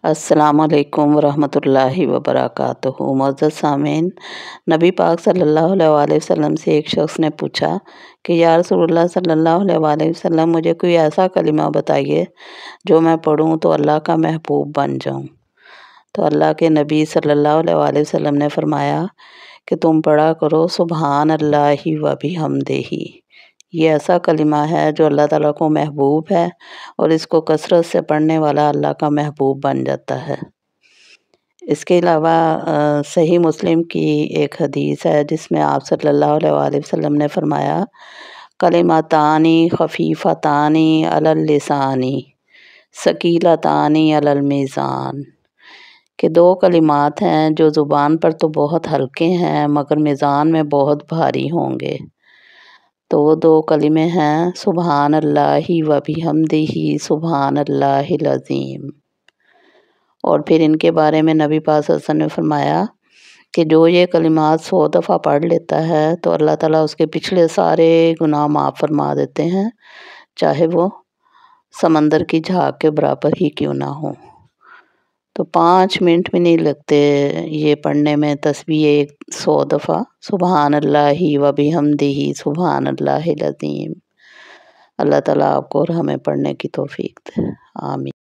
السلام علیکم ورحمۃ اللہ وبرکاتہ۔ معزز سامعین، نبی پاک صلی اللہ علیہ وسلم سے ایک شخص نے پوچھا کہ یا رسول اللہ صلی اللہ علیہ وسلم، مجھے کوئی ایسا کلمہ بتائیے جو میں پڑھوں تو اللہ کا محبوب بن جاؤں۔ تو اللہ کے نبی صلی اللہ علیہ وسلم نے فرمایا کہ تم پڑھا کرو سبحان اللہ و بحمدہ۔ یہ ایسا کلمہ ہے جو اللہ تعالیٰ کو محبوب ہے اور اس کو کثرت سے پڑھنے والا اللہ کا محبوب بن جاتا ہے۔ اس کے علاوہ صحیح مسلم کی ایک حدیث ہے جس میں آپ صلی اللہ علیہ وسلم نے فرمایا کلمتانی خفیفتانی علی اللسان ثقیلتانی علی المیزان، کہ دو کلمات ہیں جو زبان پر تو بہت ہلکے ہیں مگر میزان میں بہت بھاری ہوں گے۔ تو وہ دو کلمے ہیں سبحان اللہ و بحمدہ سبحان اللہ العظیم۔ اور پھر ان کے بارے میں نبی پاک صلی اللہ علیہ وسلم نے فرمایا کہ جو یہ کلمات 100 دفعہ پڑھ لیتا ہے تو اللہ تعالیٰ اس کے پچھلے سارے گناہ معاف فرما دیتے ہیں، چاہے وہ سمندر کی جھاگ کے برابر ہی کیوں نہ ہو۔ تو 5 منٹ بھی نہیں لگتے یہ پڑھنے میں تسبیح 100 دفعہ سبحان اللہ و بحمدہ سبحان اللہ العظیم۔ اللہ تعالیٰ آپ کو اور ہمیں پڑھنے کی توفیق دے، آمین۔